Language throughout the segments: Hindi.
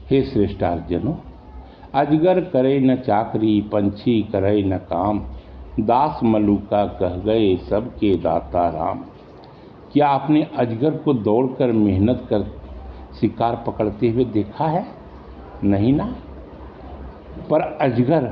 हे श्रेष्ठार्जनों, अजगर करे न चाकरी, पंछी करे न काम, दास मलुका कह गए सबके दाता राम। क्या आपने अजगर को दौड़कर मेहनत कर शिकार पकड़ते हुए देखा है? नहीं ना। पर अजगर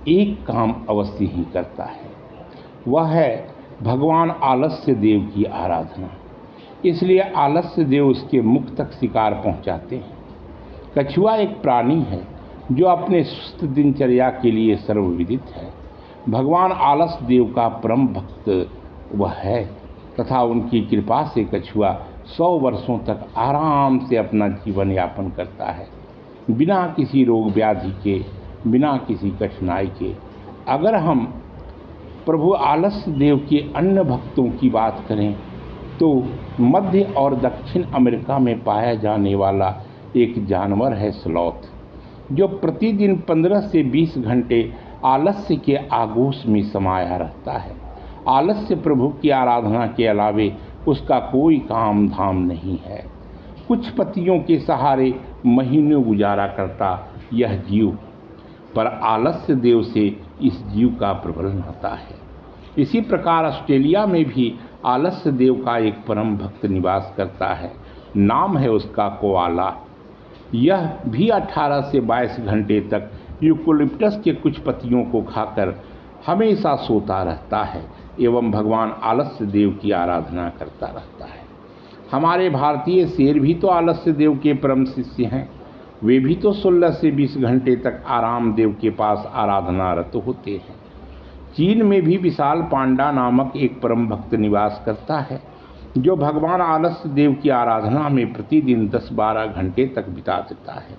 एक काम अवश्य ही करता है, वह है भगवान आलस्य देव की आराधना। इसलिए आलस्य देव उसके मुख तक शिकार पहुंचाते हैं। कछुआ एक प्राणी है जो अपने सुस्त दिनचर्या के लिए सर्वविदित है। भगवान आलस्य देव का परम भक्त वह है तथा उनकी कृपा से कछुआ 100 वर्षों तक आराम से अपना जीवन यापन करता है, बिना किसी रोग व्याधि के, बिना किसी कठिनाई के। अगर हम प्रभु आलस्य देव के अन्य भक्तों की बात करें तो मध्य और दक्षिण अमेरिका में पाया जाने वाला एक जानवर है स्लॉथ, जो प्रतिदिन 15 से 20 घंटे आलस्य के आगोश में समाया रहता है। आलस्य प्रभु की आराधना के अलावे उसका कोई काम धाम नहीं है। कुछ पतियों के सहारे महीनों गुजारा करता यह जीव, पर आलस्य देव से इस जीव का प्रबल नाता है। इसी प्रकार ऑस्ट्रेलिया में भी आलस्य देव का एक परम भक्त निवास करता है। नाम है उसका कोआला। यह भी 18 से 22 घंटे तक यूकोलिप्टस के कुछ पत्तियों को खाकर हमेशा सोता रहता है एवं भगवान आलस्य देव की आराधना करता रहता है। हमारे भारतीय शेर भी तो आलस्य देव के परम शिष्य हैं। वे भी तो 16 से 20 घंटे तक आराम देव के पास आराधनारत होते हैं। चीन में भी विशाल पांडा नामक एक परम भक्त निवास करता है, जो भगवान आलस्य देव की आराधना में प्रतिदिन 10-12 घंटे तक बिता देता है।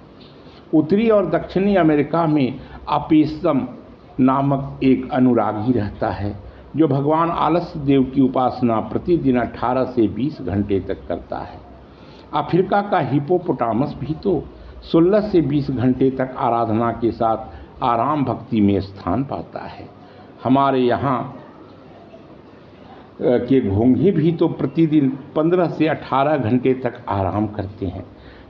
उत्तरी और दक्षिणी अमेरिका में अपेसम नामक एक अनुरागी रहता है, जो भगवान आलस्य देव की उपासना प्रतिदिन 18 से 20 घंटे तक करता है। अफ्रीका का हिपोपोटामस भी तो 16 से 20 घंटे तक आराधना के साथ आराम भक्ति में स्थान पाता है। हमारे यहाँ के घोंघे भी तो प्रतिदिन 15 से 18 घंटे तक आराम करते हैं।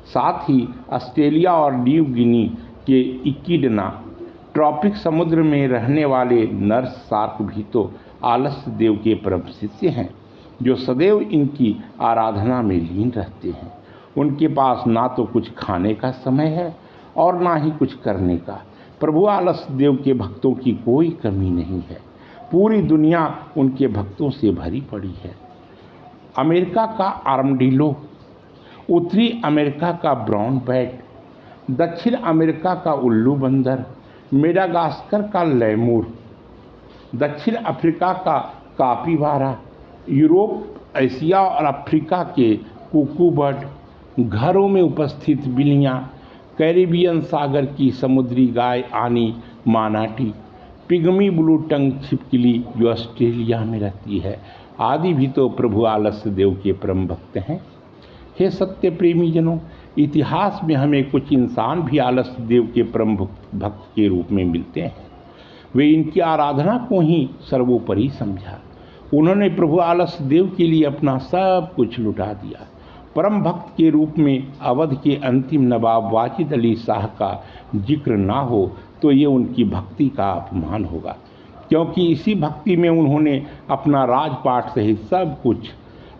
साथ ही ऑस्ट्रेलिया और न्यू गिनी के इकिडना ट्रॉपिक समुद्र में रहने वाले नर्स शार्क भी तो आलस्य देव के परम शिष्य हैं, जो सदैव इनकी आराधना में लीन रहते हैं। उनके पास ना तो कुछ खाने का समय है और ना ही कुछ करने का। प्रभु आलस्य देव के भक्तों की कोई कमी नहीं है। पूरी दुनिया उनके भक्तों से भरी पड़ी है। अमेरिका का आर्मडिलो, उत्तरी अमेरिका का ब्राउन बैट, दक्षिण अमेरिका का उल्लू बंदर, मेडागास्कर का लैमूर, दक्षिण अफ्रीका का कापीबारा, यूरोप, एशिया और अफ्रीका के कुकुबर्ड, घरों में उपस्थित बिल्लियाँ, कैरिबियन सागर की समुद्री गाय आनी मानाटी, पिग्मी ब्लू टंग छिपकली जो ऑस्ट्रेलिया में रहती है, आदि भी तो प्रभु आलस्य देव के परम भक्त हैं। हे सत्य प्रेमी जनों, इतिहास में हमें कुछ इंसान भी आलस्य देव के परम भक्त के रूप में मिलते हैं। वे इनकी आराधना को ही सर्वोपरि समझा। उन्होंने प्रभु आलस्य देव के लिए अपना सब कुछ लुटा दिया। परम भक्त के रूप में अवध के अंतिम नवाब वाजिद अली शाह का जिक्र ना हो तो ये उनकी भक्ति का अपमान होगा, क्योंकि इसी भक्ति में उन्होंने अपना राजपाट सहित सब कुछ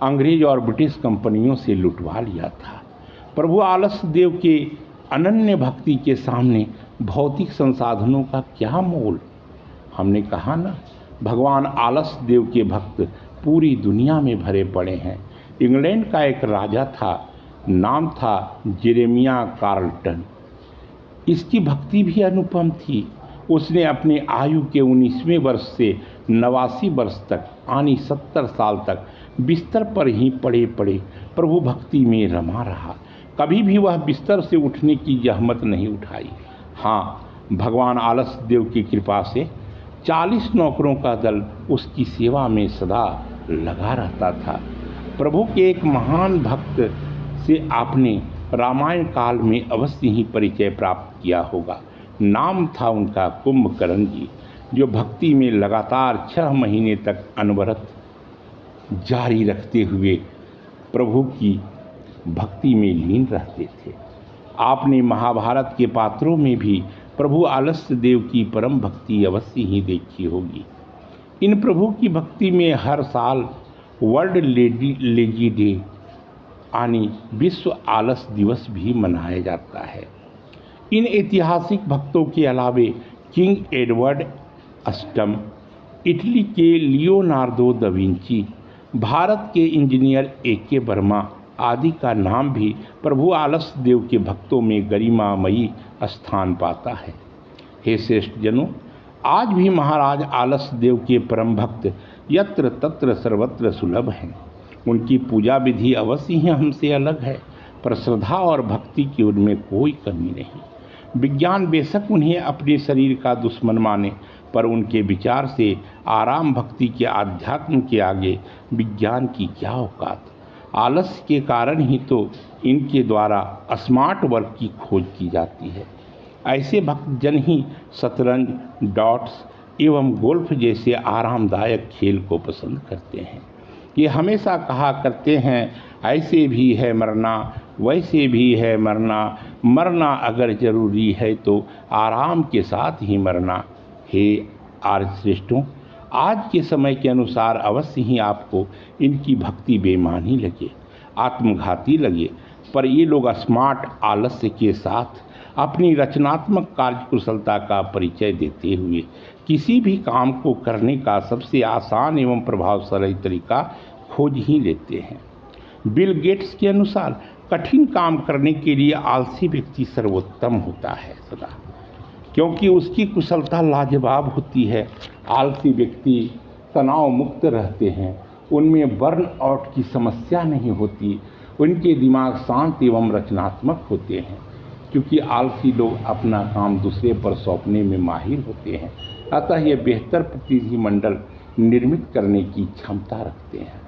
अंग्रेज और ब्रिटिश कंपनियों से लुटवा लिया था। प्रभु आलस्य देव के अनन्य भक्ति के सामने भौतिक संसाधनों का क्या मोल। हमने कहा ना, भगवान आलस्य देव के भक्त पूरी दुनिया में भरे पड़े हैं। इंग्लैंड का एक राजा था, नाम था जेरेमिया कार्लटन। इसकी भक्ति भी अनुपम थी। उसने अपने आयु के 19वें वर्ष से 89 वर्ष तक यानी 70 साल तक बिस्तर पर ही पड़े पड़े प्रभु भक्ति में रमा रहा। कभी भी वह बिस्तर से उठने की जहमत नहीं उठाई। हाँ, भगवान आलस्य देव की कृपा से 40 नौकरों का दल उसकी सेवा में सदा लगा रहता था। प्रभु के एक महान भक्त से आपने रामायण काल में अवश्य ही परिचय प्राप्त किया होगा। नाम था उनका कुंभकर्ण जी, जो भक्ति में लगातार 6 महीने तक अनवरत जारी रखते हुए प्रभु की भक्ति में लीन रहते थे। आपने महाभारत के पात्रों में भी प्रभु आलस्य देव की परम भक्ति अवश्य ही देखी होगी। इन प्रभु की भक्ति में हर साल वर्ल्ड लेजी डे यानी विश्व आलस दिवस भी मनाया जाता है। इन ऐतिहासिक भक्तों के अलावे किंग एडवर्ड अष्टम, इटली के लियोनार्दो दा विंची, भारत के इंजीनियर ए.के. वर्मा आदि का नाम भी प्रभु आलस्य देव के भक्तों में गरिमामयी स्थान पाता है। हे श्रेष्ठ जनों, आज भी महाराज आलस्य देव के परम भक्त यत्र तत्र सर्वत्र सुलभ हैं। उनकी पूजा विधि अवश्य ही हमसे अलग है, पर श्रद्धा और भक्ति की उनमें कोई कमी नहीं। विज्ञान बेशक उन्हें अपने शरीर का दुश्मन माने, पर उनके विचार से आराम भक्ति के आध्यात्म के आगे विज्ञान की क्या औकात। आलस्य के कारण ही तो इनके द्वारा स्मार्ट वर्क की खोज की जाती है। ऐसे भक्तजन ही शतरंज, डॉट्स एवं गोल्फ जैसे आरामदायक खेल को पसंद करते हैं। ये हमेशा कहा करते हैं, ऐसे भी है मरना, वैसे भी है मरना, मरना अगर जरूरी है तो आराम के साथ ही मरना। हे आर्य श्रेष्ठों, आज के समय के अनुसार अवश्य ही आपको इनकी भक्ति बेमानी लगे, आत्मघाती लगे, पर ये लोग स्मार्ट आलस्य के साथ अपनी रचनात्मक कार्यकुशलता का परिचय देते हुए किसी भी काम को करने का सबसे आसान एवं प्रभावशाली तरीका खोज ही लेते हैं। बिल गेट्स के अनुसार कठिन काम करने के लिए आलसी व्यक्ति सर्वोत्तम होता है सदा, क्योंकि उसकी कुशलता लाजवाब होती है। आलसी व्यक्ति तनाव मुक्त रहते हैं, उनमें बर्न आउट की समस्या नहीं होती, उनके दिमाग शांत एवं रचनात्मक होते हैं। क्योंकि आलसी लोग अपना काम दूसरे पर सौंपने में माहिर होते हैं, अतः ये बेहतर प्रतिनिधि मंडल निर्मित करने की क्षमता रखते हैं।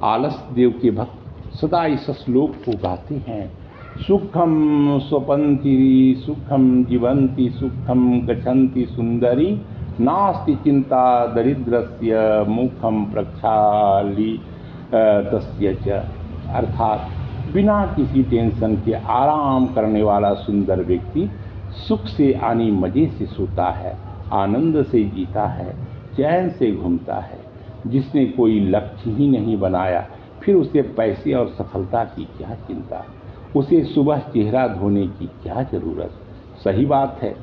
आलस्य देव के भक्त सदा इस श्लोक को गाते हैं, सुखम स्वपन्ति सुखम जीवन्ति सुखम गच्छन्ति सुंदरी, नास्ति चिंता दरिद्रस्य मुखम प्रक्षाली तस्य च। अर्थात बिना किसी टेंशन के आराम करने वाला सुंदर व्यक्ति सुख से यानी मजे से सोता है, आनंद से जीता है, चैन से घूमता है। जिसने कोई लक्ष्य ही नहीं बनाया, फिर उसे पैसे और सफलता की क्या चिंता, उसे सुबह चेहरा धोने की क्या जरूरत। सही बात है,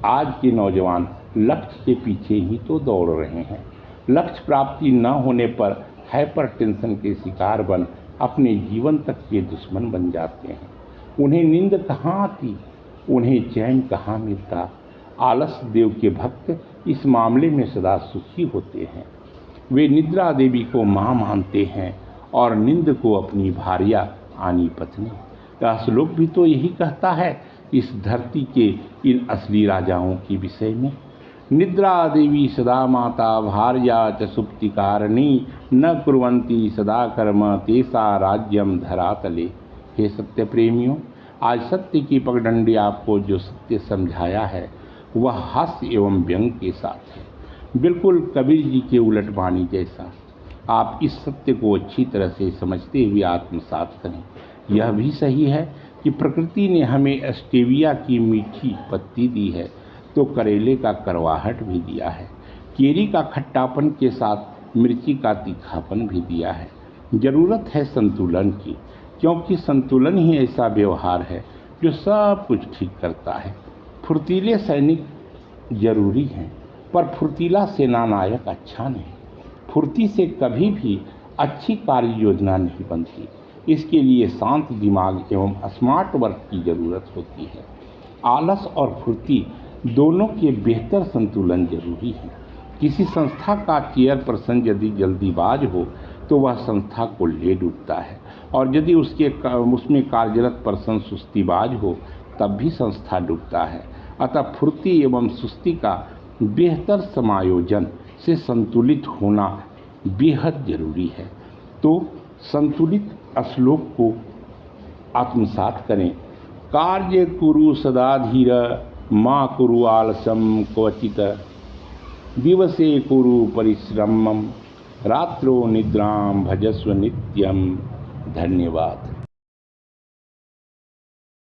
आज के नौजवान लक्ष्य के पीछे ही तो दौड़ रहे हैं। लक्ष्य प्राप्ति न होने पर हाइपर टेंशन के शिकार बन अपने जीवन तक के दुश्मन बन जाते हैं। उन्हें नींद कहाँ आती, उन्हें चैन कहाँ मिलता। आलस्य देव के भक्त इस मामले में सदा सुखी होते हैं। वे निद्रा देवी को माँ मानते हैं और नींद को अपनी भार्या आनी पत्नी। यह श्लोक भी तो यही कहता है इस धरती के इन असली राजाओं के विषय में। निद्रा देवी सदा माता भार्या च सुप्तिकारिणी, न कुर्वन्ति सदा कर्म तेसा राज्यम धरातले। हे सत्य प्रेमियों, आज सत्य की पगडंडी आपको जो सत्य समझाया है वह हास्य एवं व्यंग के साथ है, बिल्कुल कबीर जी के उलट वाणी जैसा। आप इस सत्य को अच्छी तरह से समझते हुए आत्मसात करें। यह भी सही है कि प्रकृति ने हमें स्टेविया की मीठी पत्ती दी है तो करेले का करवाहट भी दिया है, केरी का खट्टापन के साथ मिर्ची का तीखापन भी दिया है। जरूरत है संतुलन की, क्योंकि संतुलन ही ऐसा व्यवहार है जो सब कुछ ठीक करता है। फुर्तीले सैनिक जरूरी हैं, पर फुर्तीला सेनानायक अच्छा नहीं। फुर्ती से कभी भी अच्छी कार्य योजना नहीं बनती। इसके लिए शांत दिमाग एवं स्मार्ट वर्क की जरूरत होती है। आलस और फुर्ती दोनों के बेहतर संतुलन जरूरी है। किसी संस्था का चेयरपर्सन यदि जल्दीबाज हो तो वह संस्था को ले डूबता है, और यदि उसमें कार्यरत पर्सन सुस्तीबाज हो तब भी संस्था डूबता है। अतः फुर्ती एवं सुस्ती का बेहतर समायोजन से संतुलित होना बेहद जरूरी है। तो संतुलित श्लोक को आत्मसात करें। कार्य कुरु सदा धीर, माँ कुरु आलसम क्वचित, दिवसे कुरु परिश्रमम, रात्रो निद्राम भजस्व नित्यम। धन्यवाद।